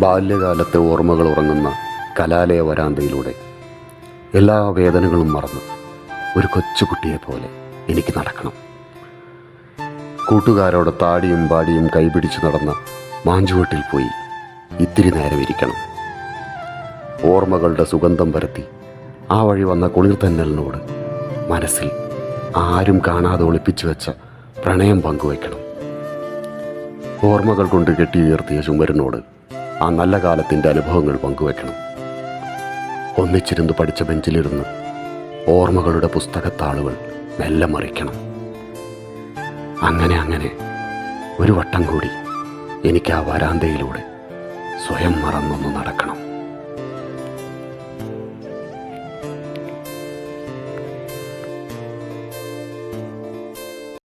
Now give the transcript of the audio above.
ബാല്യകാലത്തെ ഓർമ്മകൾ ഉറങ്ങുന്ന കലാലയ വരാന്തയിലൂടെ എല്ലാ വേദനകളും മറന്ന് ഒരു കൊച്ചുകുട്ടിയെപ്പോലെ എനിക്ക് നടക്കണം. കൂട്ടുകാരോട് താടിയും പാടിയും കൈപിടിച്ച് നടന്ന മാഞ്ചുവട്ടിൽ പോയി ഇത്തിരി നേരം ഇരിക്കണം. ഓർമ്മകളുടെ സുഗന്ധം പരത്തി ആ വഴി വന്ന കുളിർത്തന്നലിനോട് മനസ്സിൽ ആരും കാണാതെ ഒളിപ്പിച്ചു വെച്ച പ്രണയം പങ്കുവയ്ക്കണം. ഓർമ്മകൾ കൊണ്ട് കെട്ടിയുയർത്തിയ ചുമരിനോട് ആ നല്ല കാലത്തിൻ്റെ അനുഭവങ്ങൾ പങ്കുവെക്കണം. ഒന്നിച്ചിരുന്ന് പഠിച്ച ബെഞ്ചിലിരുന്ന് ഓർമ്മകളുടെ പുസ്തകത്താളുകൾ മെല്ലെ മറിക്കണം. അങ്ങനെ ഒരു വട്ടം കൂടി എനിക്ക് ആ വരാന്തയിലൂടെ സ്വയം മറന്നൊന്ന് നടക്കണം.